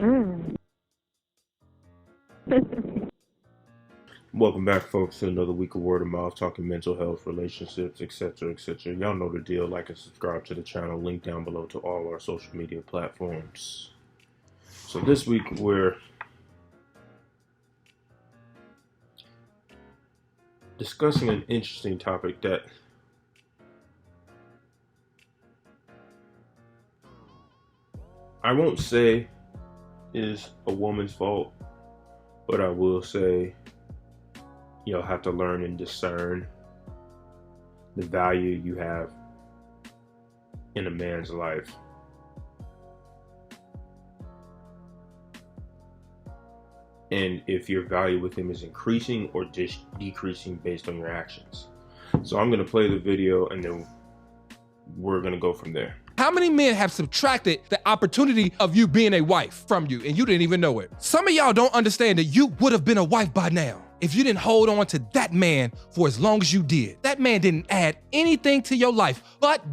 Mm. Welcome back, folks, to another week of Word of Mouth, talking mental health, relationships, etc., etc. Y'all know the deal. Like and subscribe to the channel. Link down below to all our social media platforms. So this week we're discussing an interesting topic that I won't say is a woman's fault, but I will say you'll have to learn and discern the value you have in a man's life. And if your value with him is increasing or just decreasing based on your actions. So I'm going to play the video and then we're going to go from there. How many men have subtracted the opportunity of you being a wife from you and you didn't even know it? Some of y'all don't understand that you would have been a wife by now if you didn't hold on to that man for as long as you did. That man didn't add anything to your life, but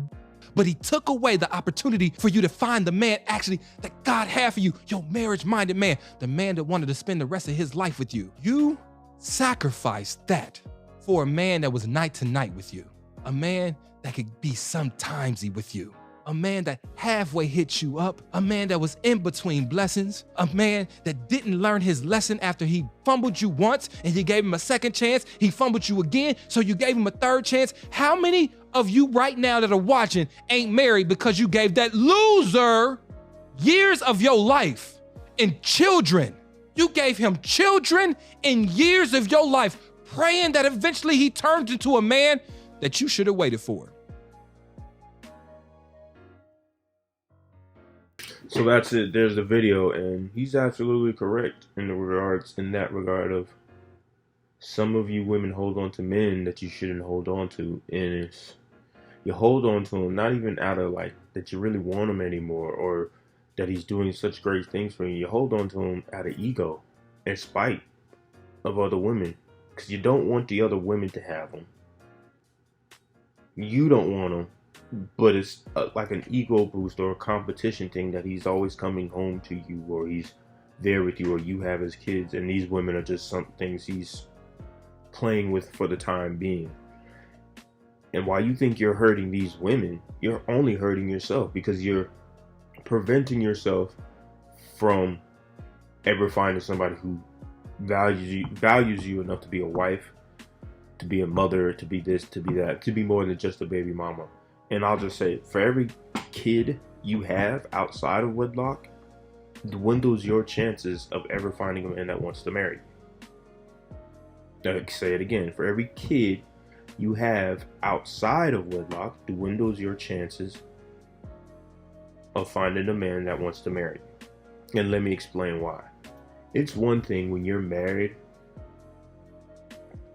he took away the opportunity for you to find the man actually that God had for you, your marriage-minded man, the man that wanted to spend the rest of his life with you. You sacrificed that for a man that was night to night with you, a man that could be sometimesy with you, a man that halfway hit you up, a man that was in between blessings, a man that didn't learn his lesson after he fumbled you once and you gave him a second chance, he fumbled you again, so you gave him a third chance. How many of you right now that are watching ain't married because you gave that loser years of your life and children? You gave him children and years of your life, praying that eventually he turned into a man that you should have waited for. So that's it. There's the video, and he's absolutely correct in that regard of some of you women hold on to men that you shouldn't hold on to, and you hold on to him not even out of like that you really want him anymore or that he's doing such great things for you. You hold on to him out of ego and spite of other women because you don't want the other women to have him. You don't want him. But it's like an ego boost or a competition thing that he's always coming home to you or he's there with you or you have his kids, and these women are just some things he's playing with for the time being. And while you think you're hurting these women, you're only hurting yourself because you're preventing yourself from ever finding somebody who values you enough to be a wife, to be a mother, to be this, to be that, to be more than just a baby mama. And I'll just say, for every kid you have outside of wedlock, dwindles your chances of ever finding a man that wants to marry you. I'll say it again. For every kid you have outside of wedlock, dwindles your chances of finding a man that wants to marry you. And let me explain why. It's one thing when you're married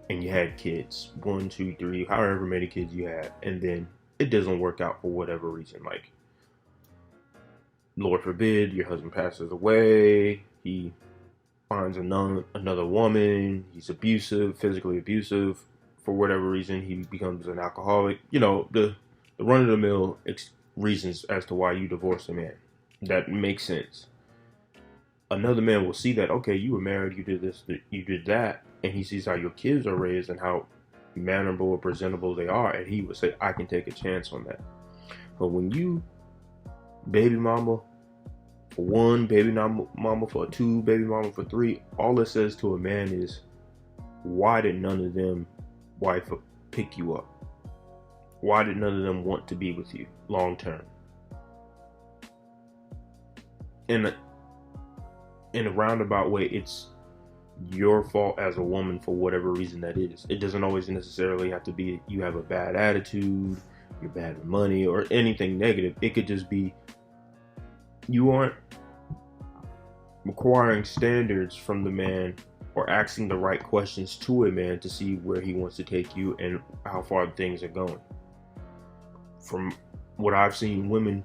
and you had kids, 1, 2, 3, however many kids you have, and then it doesn't work out for whatever reason, like Lord forbid your husband passes away, he finds another woman, he's abusive, physically abusive, for whatever reason he becomes an alcoholic, you know, the run-of-the-mill reasons as to why you divorce a man. That makes sense. Another man will see that, okay, you were married, you did this, you did that, and he sees how your kids are raised and how mannerable or presentable they are, and he would say, I can take a chance on that. But when you baby mama for 1, baby mama for 2, baby mama for 3, all it says to a man is, why did none of them wife pick you up? Why did none of them want to be with you long term? In a roundabout way, it's your fault as a woman for whatever reason that is. It doesn't always necessarily have to be you have a bad attitude, you're bad with money, or anything negative. It could just be you aren't requiring standards from the man or asking the right questions to a man to see where he wants to take you and how far things are going. From what I've seen, women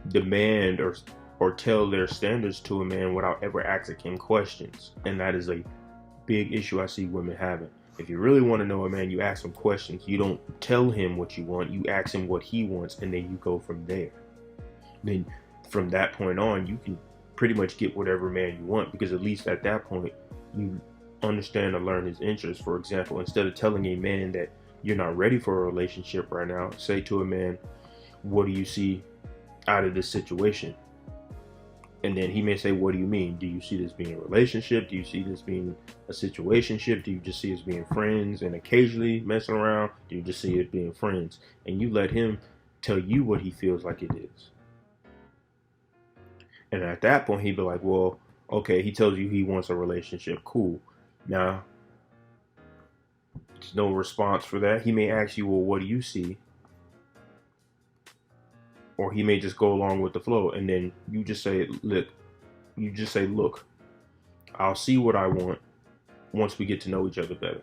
demand or tell their standards to a man without ever asking him questions. And that is a big issue I see women having. If you really want to know a man, you ask him questions. You don't tell him what you want. You ask him what he wants, and then you go from there. Then from that point on, you can pretty much get whatever man you want, because at least at that point you understand or learn his interests. For example, instead of telling a man that you're not ready for a relationship right now, say to a man, what do you see out of this situation? And then he may say, what do you mean? Do you see this being a relationship? Do you see this being a situationship? Do you just see us being friends and occasionally messing around? Do you just see it being friends? And you let him tell you what he feels like it is. And at that point, he'd be like, well, okay, he tells you he wants a relationship. Cool. Now, there's no response for that. He may ask you, well, what do you see? Or he may just go along with the flow, and then you just say, look, I'll see what I want once we get to know each other better.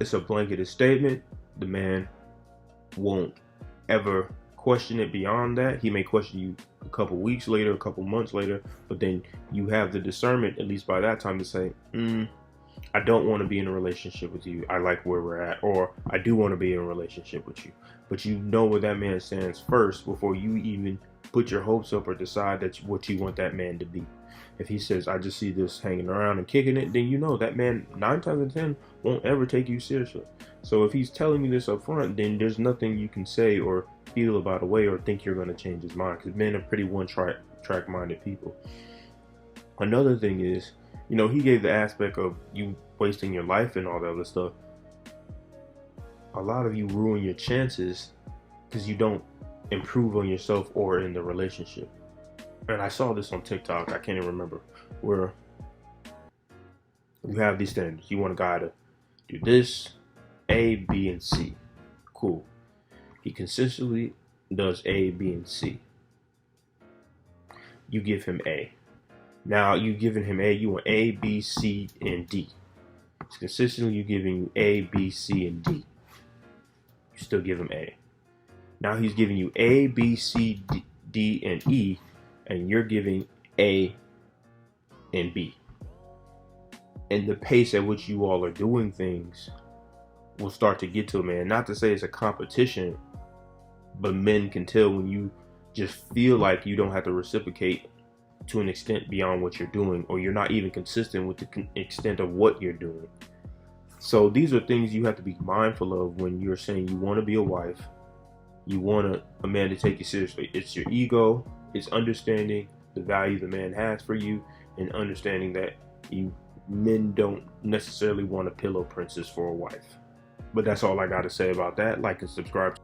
It's a blanketed statement. The man won't ever question it beyond that. He may question you a couple weeks later, a couple months later, but then you have the discernment, at least by that time, to say, I don't want to be in a relationship with you. I like where we're at. Or I do want to be in a relationship with you. But you know where that man stands first before you even put your hopes up or decide that's what you want that man to be. If he says, I just see this hanging around and kicking it, then you know that man 9 times out of 10 won't ever take you seriously. So if he's telling you this up front, then there's nothing you can say or feel about a way or think you're going to change his mind, because men are pretty one-track minded people. Another thing is, he gave the aspect of you wasting your life and all that other stuff. A lot of you ruin your chances because you don't improve on yourself or in the relationship. And I saw this on TikTok, I can't even remember, where you have these standards. You want a guy to do this, A, B, and C. Cool. He consistently does A, B, and C. You give him A. Now you giving him A, you want A, B, C, and D. It's consistently you giving you A, B, C, and D. You still give him A. Now he's giving you A, B, C, D, and E, and you're giving A and B. And the pace at which you all are doing things will start to get to a man. Not to say it's a competition, but men can tell when you just feel like you don't have to reciprocate to an extent beyond what you're doing, or you're not even consistent with the extent of what you're doing. So these are things you have to be mindful of when you're saying you want to be a wife, you want a man to take you seriously. It's your ego, it's understanding the value the man has for you, and understanding that men don't necessarily want a pillow princess for a wife. But that's all I got to say about that. Like and subscribe.